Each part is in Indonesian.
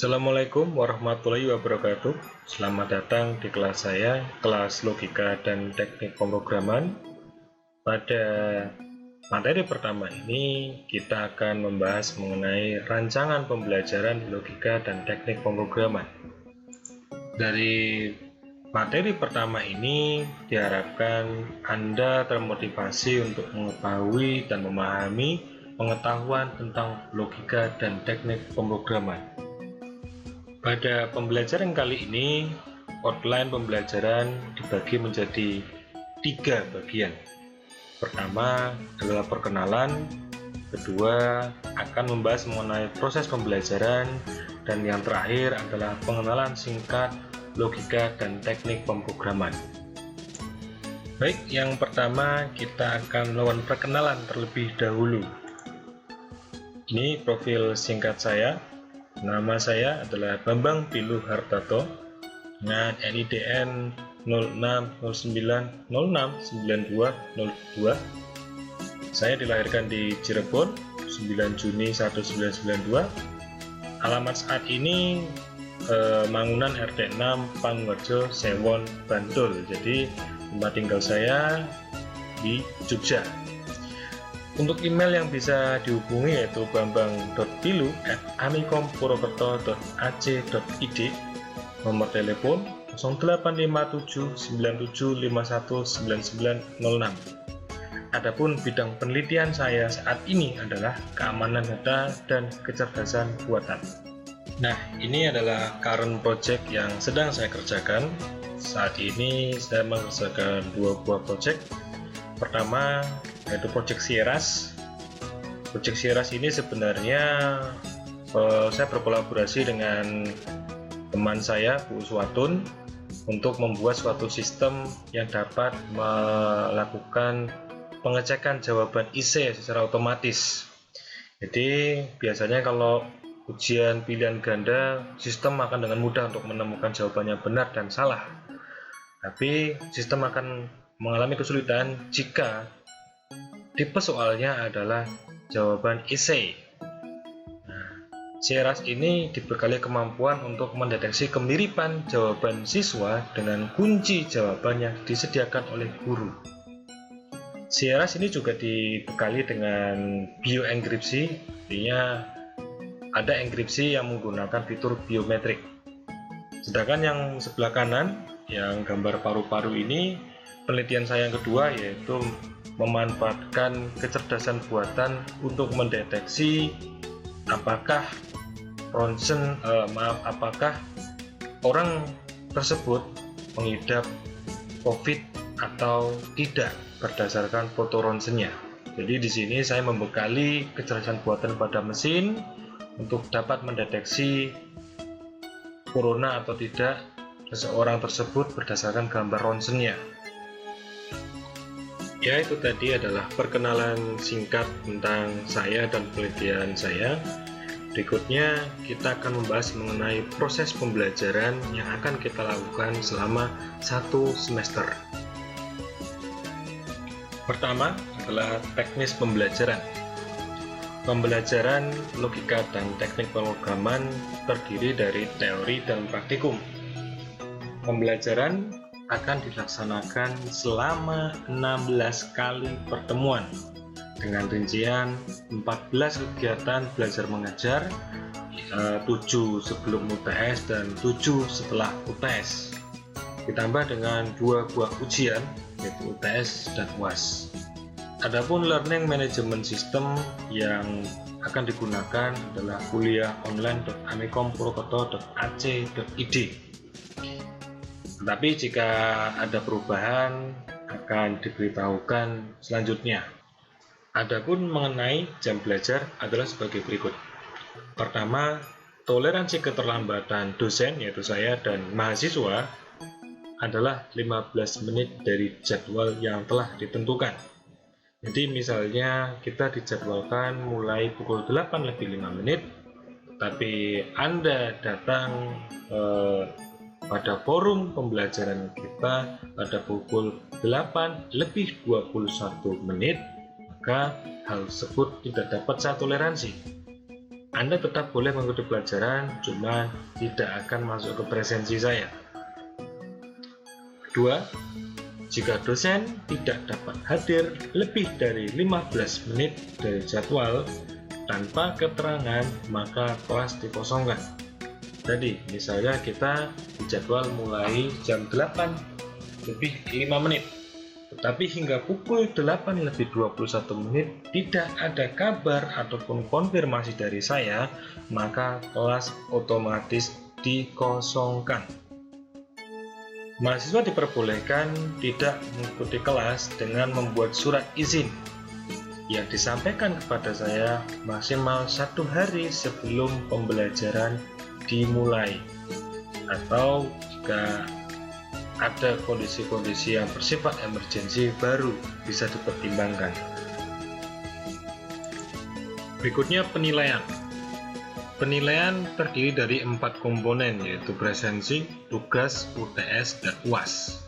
Assalamualaikum warahmatullahi wabarakatuh. Selamat datang di kelas saya, kelas Logika dan Teknik Pemrograman. Pada materi pertama ini, kita akan membahas mengenai rancangan pembelajaran logika dan teknik pemrograman. Dari materi pertama ini, diharapkan Anda termotivasi untuk mengetahui dan memahami pengetahuan tentang logika dan teknik pemrograman. Pada pembelajaran kali ini, outline pembelajaran dibagi menjadi 3 bagian. Pertama adalah perkenalan, kedua akan membahas mengenai proses pembelajaran, dan yang terakhir adalah pengenalan singkat logika dan teknik pemrograman. Baik, yang pertama kita akan melakukan perkenalan terlebih dahulu. Ini profil singkat saya. Nama saya adalah Bambang Pilu Hartato dengan NIDN 0609069202. Saya dilahirkan di Cirebon 9 Juni 1992. Alamat saat ini Mangunan RT 6 Pangwarjo Sewon Bantul. Jadi tempat tinggal saya di Jogja. Untuk email yang bisa dihubungi yaitu bambang.pilu@amikompurwokerto.ac.id. Nomor telepon 085797519906. Adapun bidang penelitian saya saat ini adalah keamanan data dan kecerdasan buatan. Nah, ini adalah current project yang sedang saya kerjakan. Saat ini saya mengerjakan 2 buah project. Pertama yaitu Project Sieras. Project Sieras ini sebenarnya saya berkolaborasi dengan teman saya, Bu Uswatun, untuk membuat suatu sistem yang dapat melakukan pengecekan jawaban IC secara otomatis. Jadi biasanya kalau ujian pilihan ganda, sistem akan dengan mudah untuk menemukan jawabannya benar dan salah. Tapi sistem akan mengalami kesulitan jika tipe soalnya adalah jawaban IC. Nah, Sieras ini dibekali kemampuan untuk mendeteksi kemiripan jawaban siswa dengan kunci jawaban yang disediakan oleh guru. Sieras ini juga dibekali dengan bioenkripsi, artinya ada enkripsi yang menggunakan fitur biometrik. Sedangkan yang sebelah kanan, yang gambar paru-paru ini, penelitian saya yang kedua yaitu memanfaatkan kecerdasan buatan untuk mendeteksi apakah apakah orang tersebut mengidap COVID atau tidak berdasarkan foto ronsennya. Jadi di sini saya membekali kecerdasan buatan pada mesin untuk dapat mendeteksi corona atau tidak seseorang tersebut berdasarkan gambar ronsennya. Ya, itu tadi adalah perkenalan singkat tentang saya dan penelitian saya. Berikutnya kita akan membahas mengenai proses pembelajaran yang akan kita lakukan selama 1 semester. Pertama adalah teknis pembelajaran. Pembelajaran logika dan teknik pemrograman terdiri dari teori dan praktikum. Pembelajaran akan dilaksanakan selama 16 kali pertemuan dengan rincian 14 kegiatan belajar mengajar, 7 sebelum UTS dan 7 setelah UTS, ditambah dengan 2 buah ujian yaitu UTS dan UAS. Adapun learning management system yang akan digunakan adalah kuliah online.amikompurwokerto.ac.id. Tetapi jika ada perubahan akan diberitahukan selanjutnya. Adapun mengenai jam belajar adalah sebagai berikut. Pertama, toleransi keterlambatan dosen yaitu saya dan mahasiswa adalah 15 menit dari jadwal yang telah ditentukan. Jadi misalnya kita dijadwalkan mulai pukul 8:05, tapi Anda datang pada forum pembelajaran kita pada pukul 8:21, maka hal tersebut tidak dapat saya toleransi. Anda tetap boleh mengikuti pelajaran, cuma tidak akan masuk ke presensi saya. Kedua, jika dosen tidak dapat hadir lebih dari 15 menit dari jadwal tanpa keterangan, maka kelas dikosongkan. Jadi, misalnya kita dijadwal mulai jam 8 lebih 5 menit. Tetapi hingga pukul 8 lebih 21 menit tidak ada kabar ataupun konfirmasi dari saya, maka kelas otomatis dikosongkan. Mahasiswa diperbolehkan tidak mengikuti kelas dengan membuat surat izin yang disampaikan kepada saya maksimal 1 hari sebelum pembelajaran dimulai, atau jika ada kondisi-kondisi yang bersifat emergensi baru bisa dipertimbangkan. Berikutnya penilaian. Penilaian terdiri dari 4 komponen, yaitu presensi, tugas, UTS, dan UAS.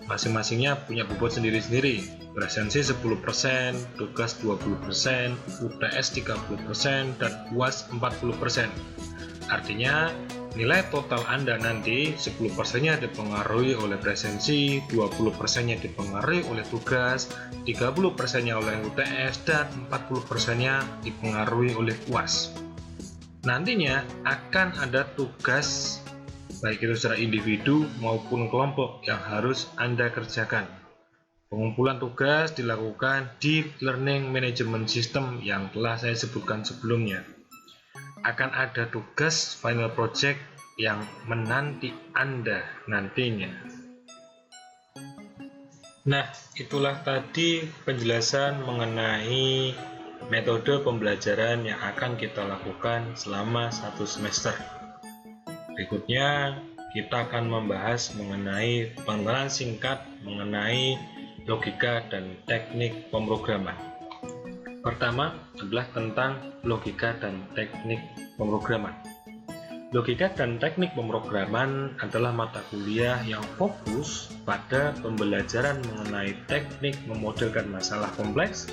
Masing-masingnya punya bobot sendiri-sendiri. Presensi 10%, tugas 20%, UTS 30%, dan UAS 40%. Artinya nilai total Anda nanti 10%-nya dipengaruhi oleh presensi, 20%-nya dipengaruhi oleh tugas, 30%-nya oleh UTS, dan 40%-nya dipengaruhi oleh UAS. Nantinya akan ada tugas, baik itu secara individu maupun kelompok, yang harus Anda kerjakan. Pengumpulan tugas dilakukan di Learning Management System yang telah saya sebutkan sebelumnya. Akan ada tugas final project yang menanti Anda nantinya. Nah, itulah tadi penjelasan mengenai metode pembelajaran yang akan kita lakukan selama 1 semester. Berikutnya, kita akan membahas mengenai pengenalan singkat mengenai logika dan teknik pemrograman. Pertama adalah tentang logika dan teknik pemrograman. Logika dan teknik pemrograman adalah mata kuliah yang fokus pada pembelajaran mengenai teknik memodelkan masalah kompleks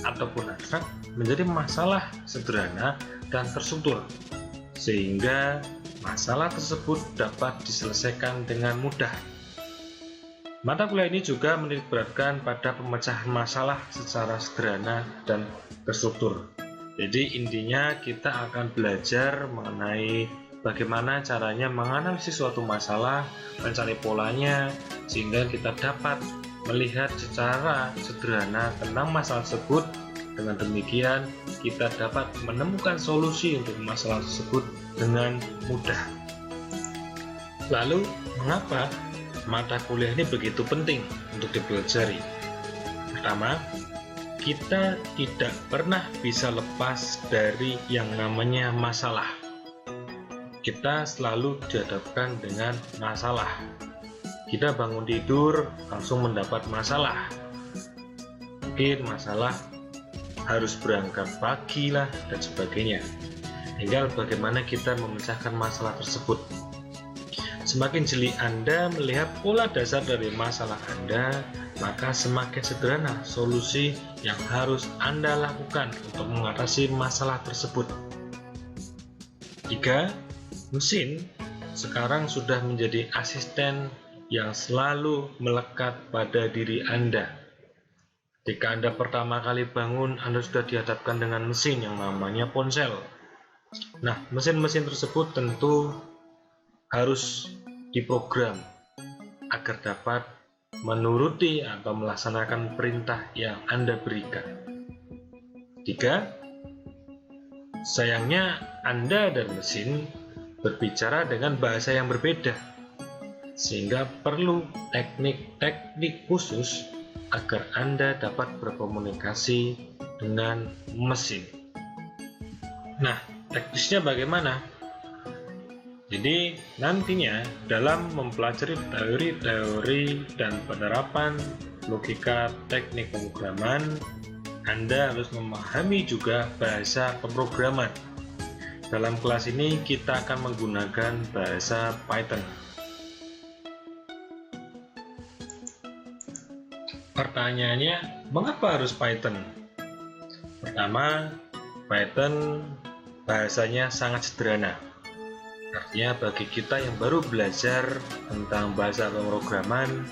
ataupun abstrak menjadi masalah sederhana dan terstruktur, sehingga masalah tersebut dapat diselesaikan dengan mudah. Mata kuliah ini juga menitikberatkan pada pemecahan masalah secara sederhana dan terstruktur. Jadi intinya kita akan belajar mengenai bagaimana caranya menganalisis suatu masalah, mencari polanya, sehingga kita dapat melihat secara sederhana tentang masalah tersebut. Dengan demikian kita dapat menemukan solusi untuk masalah tersebut dengan mudah. Lalu mengapa mata kuliah ini begitu penting untuk dipelajari? Pertama, kita tidak pernah bisa lepas dari yang namanya masalah. Kita selalu dihadapkan dengan masalah. Kita bangun tidur langsung mendapat masalah. Mungkin masalah harus berangkat pagi lah dan sebagainya. Tinggal bagaimana kita memecahkan masalah tersebut. Semakin jeli Anda melihat pola dasar dari masalah Anda, maka semakin sederhana solusi yang harus Anda lakukan untuk mengatasi masalah tersebut. 3. Mesin sekarang sudah menjadi asisten yang selalu melekat pada diri Anda. Ketika Anda pertama kali bangun, Anda sudah dihadapkan dengan mesin yang namanya ponsel. Nah, mesin-mesin tersebut tentu harus diprogram agar dapat menuruti atau melaksanakan perintah yang Anda berikan. 3. Sayangnya Anda dan mesin berbicara dengan bahasa yang berbeda, sehingga perlu teknik-teknik khusus agar Anda dapat berkomunikasi dengan mesin. Nah, teknisnya bagaimana? Jadi nantinya dalam mempelajari teori-teori dan penerapan logika teknik pemrograman, Anda harus memahami juga bahasa pemrograman. Dalam kelas ini kita akan menggunakan bahasa Python. Pertanyaannya, mengapa harus Python? Pertama, Python bahasanya sangat sederhana. Artinya bagi kita yang baru belajar tentang bahasa pemrograman,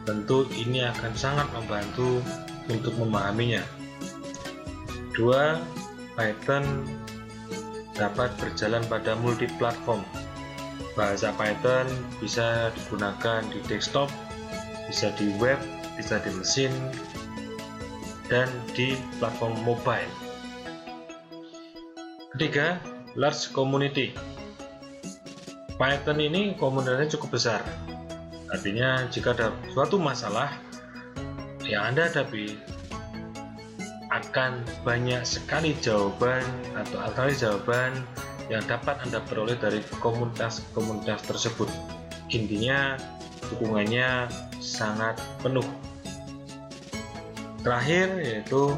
tentu ini akan sangat membantu untuk memahaminya. Kedua, Python dapat berjalan pada multiplatform. Bahasa Python bisa digunakan di desktop, bisa di web, bisa di mesin, dan di platform mobile. Ketiga, large community. Python ini komunitasnya cukup besar. Artinya jika ada suatu masalah yang Anda hadapi, akan banyak sekali jawaban atau alternatif jawaban yang dapat Anda peroleh dari komunitas-komunitas tersebut. Intinya dukungannya sangat penuh. Terakhir yaitu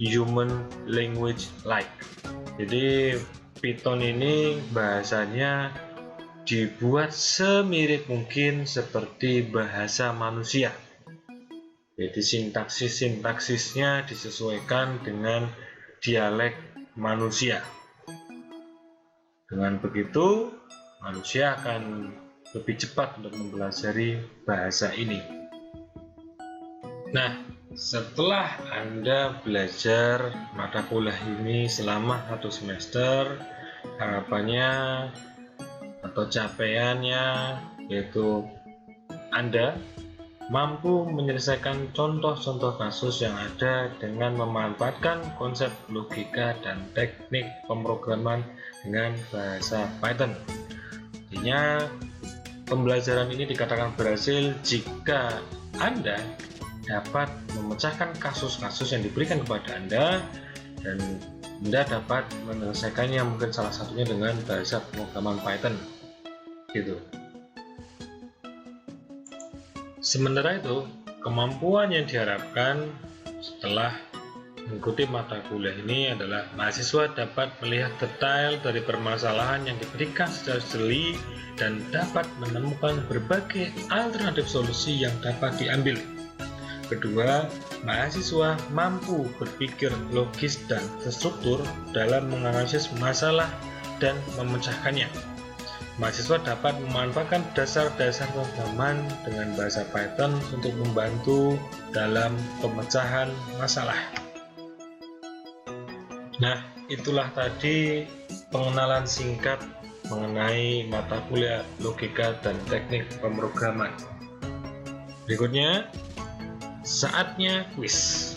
human language like. Jadi Python ini bahasanya dibuat semirip mungkin seperti bahasa manusia. Jadi sintaksisnya disesuaikan dengan dialek manusia. Dengan begitu, manusia akan lebih cepat untuk mempelajari bahasa ini. Nah, setelah Anda belajar mata kuliah ini selama 1 semester, harapannya atau capaiannya yaitu Anda mampu menyelesaikan contoh-contoh kasus yang ada dengan memanfaatkan konsep logika dan teknik pemrograman dengan bahasa Python. Artinya, pembelajaran ini dikatakan berhasil jika Anda dapat memecahkan kasus-kasus yang diberikan kepada Anda dan Anda dapat menyelesaikannya mungkin salah satunya dengan bahasa pemrograman Python gitu. Sementara itu, kemampuan yang diharapkan setelah mengikuti mata kuliah ini adalah mahasiswa dapat melihat detail dari permasalahan yang diberikan secara jeli dan dapat menemukan berbagai alternatif solusi yang dapat diambil. Kedua, mahasiswa mampu berpikir logis dan terstruktur dalam menganalisis masalah dan memecahkannya. Mahasiswa dapat memanfaatkan dasar-dasar pemrograman dengan bahasa Python untuk membantu dalam pemecahan masalah. Nah, itulah tadi pengenalan singkat mengenai mata kuliah logika dan teknik pemrograman. Berikutnya, saatnya kuis.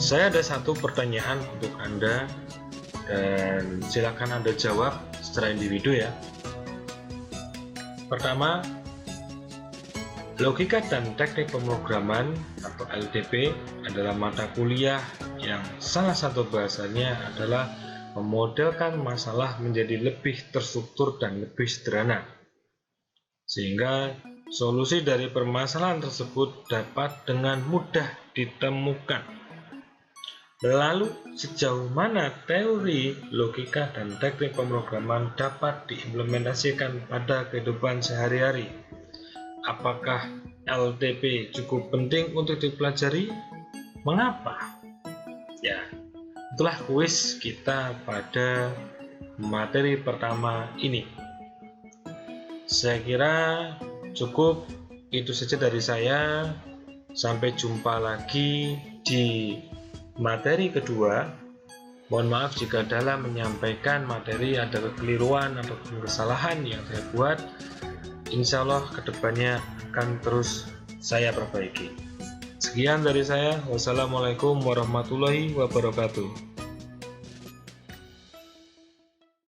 Saya ada satu pertanyaan untuk Anda dan silakan Anda jawab secara individu ya. Pertama, logika dan teknik pemrograman atau LTP adalah mata kuliah yang salah satu bahasanya adalah memodelkan masalah menjadi lebih terstruktur dan lebih sederhana, sehingga solusi dari permasalahan tersebut dapat dengan mudah ditemukan. Lalu, sejauh mana teori, logika, dan teknik pemrograman dapat diimplementasikan pada kehidupan sehari-hari? Apakah LTP cukup penting untuk dipelajari? Mengapa? Ya, itulah kuis kita pada materi pertama ini. Saya kira cukup itu saja dari saya. Sampai jumpa lagi di materi kedua. Mohon maaf jika dalam menyampaikan materi ada kekeliruan atau kesalahan yang saya buat. Insya Allah kedepannya akan terus saya perbaiki. Sekian dari saya. Wassalamualaikum warahmatullahi wabarakatuh.